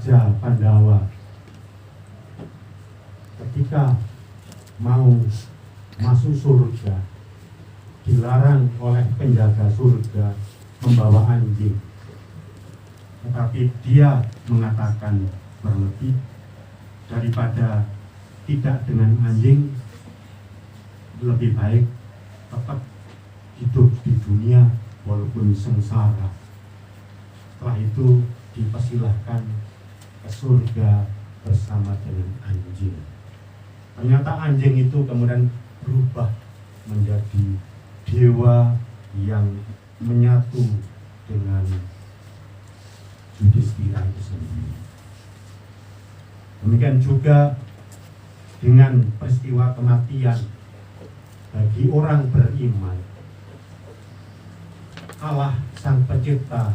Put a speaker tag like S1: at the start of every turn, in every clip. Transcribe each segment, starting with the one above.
S1: Raja Pandawa ketika mau masuk surga dilarang oleh penjaga surga membawa anjing, tetapi dia mengatakan berlebih daripada tidak dengan anjing, lebih baik tetap hidup di dunia walaupun sengsara. Setelah itu dipersilahkan ke surga bersama dengan anjing. Ternyata anjing itu kemudian berubah menjadi dewa yang menyatu dengan Yudhistira itu sendiri. Demikian juga dengan peristiwa kematian bagi orang beriman. Allah Sang Pencipta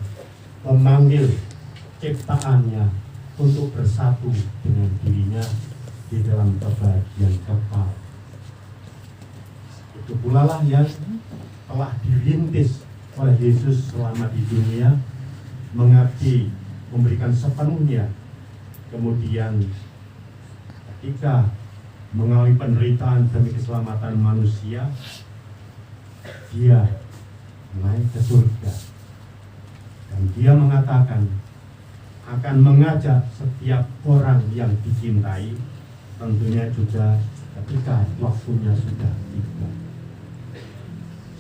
S1: memanggil ciptaannya untuk bersatu dengan dirinya di dalam kebahagiaan kekal. Itu pula lah yang telah dirintis oleh Yesus selama di dunia, mengabdi, memberikan sepenuhnya. Kemudian ketika mengalami penderitaan demi keselamatan manusia, dia naik ke surga. Dan dia mengatakan akan mengajak setiap orang yang dicintai, tentunya juga ketika waktunya sudah tiba.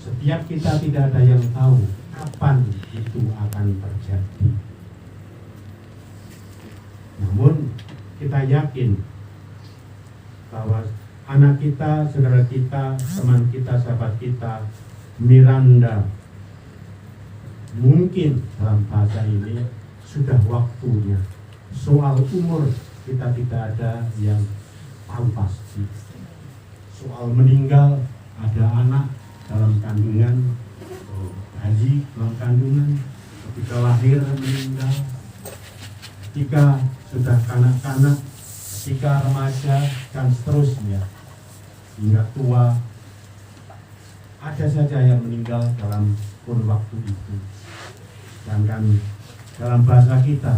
S1: Setiap kita tidak ada yang tahu kapan itu akan terjadi. Namun kita yakin bahwa anak kita, saudara kita, teman kita, sahabat kita, Miranda, mungkin dalam bahasa ini sudah waktunya. Soal umur kita tidak ada yang tahu pasti. Soal meninggal, ada anak dalam kandungan, bayi dalam kandungan, ketika lahir meninggal, ketika sudah kanak-kanak, ketika remaja, dan seterusnya hingga tua, ada saja yang meninggal dalam kurun waktu itu. Sedangkan dalam bahasa kita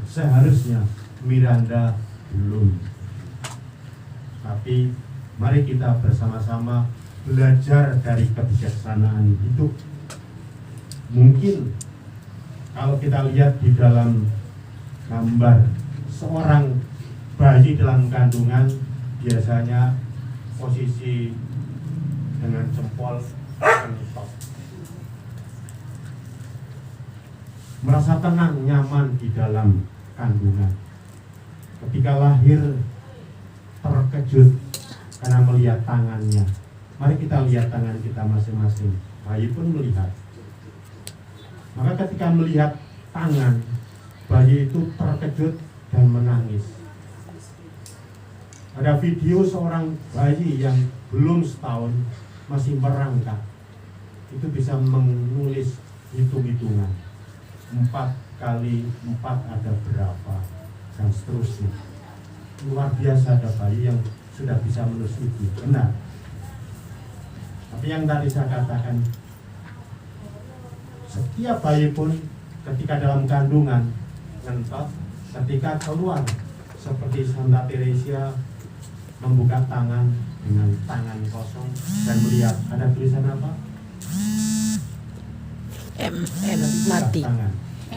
S1: seharusnya Miranda belum. Tapi mari kita bersama-sama belajar dari kebijaksanaan hidup. Mungkin kalau kita lihat di dalam gambar seorang bayi dalam kandungan, biasanya posisi dengan jempol mentok, merasa tenang, nyaman di dalam kandungan. Ketika lahir terkejut karena melihat tangannya. Mari kita lihat tangan kita masing-masing. Bayi pun melihat. Maka ketika melihat tangan, bayi itu terkejut dan menangis. Ada video seorang bayi yang belum setahun masih merangkak, itu bisa menulis hitung-hitungan 4 kali 4 ada berapa, dan seterusnya. Luar biasa, ada bayi yang sudah bisa menulis itu, benar. Tapi yang tadi saya katakan, setiap bayi pun ketika dalam kandungan ngentot, ketika keluar seperti Santa Teresia membuka tangan dengan tangan kosong dan melihat ada tulisan apa?
S2: M mati.
S1: Tangan.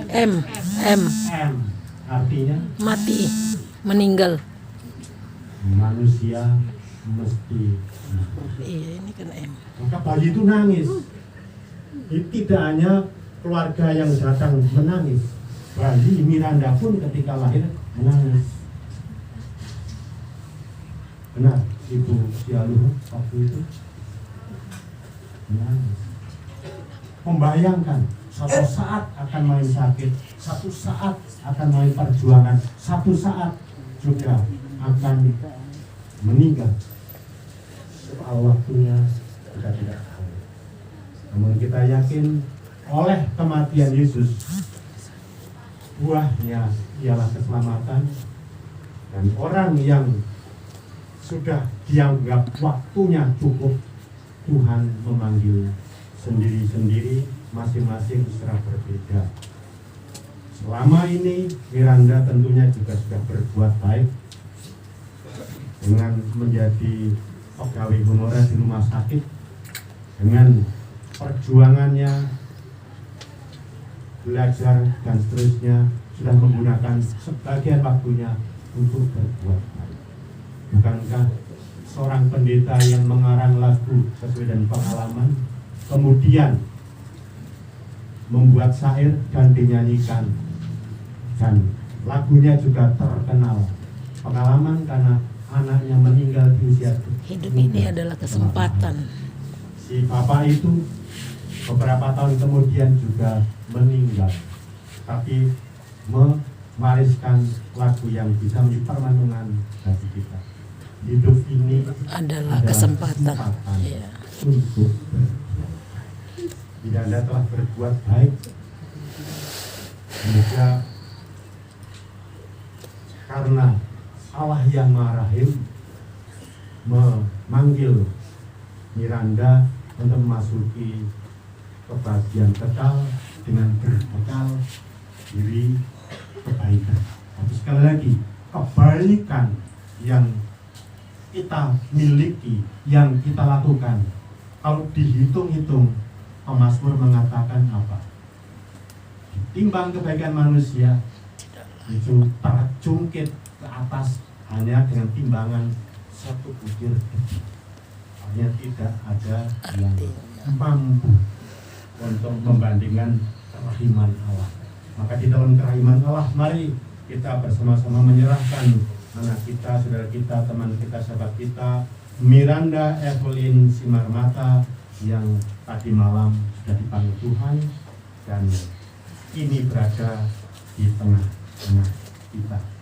S2: M
S1: Artinya
S2: mati, meninggal.
S1: Manusia mesti.
S2: Iya, ini kan M.
S1: Maka bayi itu nangis. Ini tidak hanya keluarga yang datang menangis, bayi Miranda pun ketika lahir menangis. Benar, Ibu Sialuh waktu itu menangis. Membayangkan satu saat akan main sakit, satu saat akan main perjuangan, satu saat juga akan meninggal. Soal waktunya kita tidak tahu. Namun kita yakin oleh kematian Yesus, buahnya ialah keselamatan, dan orang yang sudah dianggap waktunya cukup, Tuhan memanggil sendiri-sendiri, masing-masing secara berbeda. Selama ini Miranda tentunya juga sudah berbuat baik dengan menjadi pegawai honorer di rumah sakit, dengan perjuangannya belajar dan seterusnya, sudah menggunakan sebagian waktunya untuk berbuat baik. Bukankah seorang pendeta yang mengarang lagu sesuai dengan pengalaman, kemudian membuat syair dan dinyanyikan, dan lagunya juga terkenal, pengalaman karena anaknya meninggal di usia
S2: Hidup ini adalah kesempatan.
S1: si bapak itu beberapa tahun kemudian juga meninggal, tapi mewariskan lagu yang bisa menjadi permenungan bagi kita. Hidup ini
S2: Adalah kesempatan. Iya.
S1: Untuk bila Anda telah berbuat baik, semoga karena Allah yang Maha Rahim memanggil Miranda untuk memasuki kebahagiaan kekal dengan berbekal diri kebaikan. Tapi sekali lagi, kebaikan yang kita miliki, yang kita lakukan, kalau dihitung-hitung, pemazmur mengatakan apa? Ditimbang kebaikan manusia itu terjungkit ke atas hanya dengan timbangan satu butir debu. Hanya tidak ada yang mampu untuk membandingkan kerahiman Allah. Maka di dalam kerahiman Allah, mari kita bersama-sama menyerahkan anak kita, saudara kita, teman kita, sahabat kita, Miranda Evelyn Simarmata, yang tadi malam sudah dipanggil Tuhan dan ini berada di tengah-tengah kita.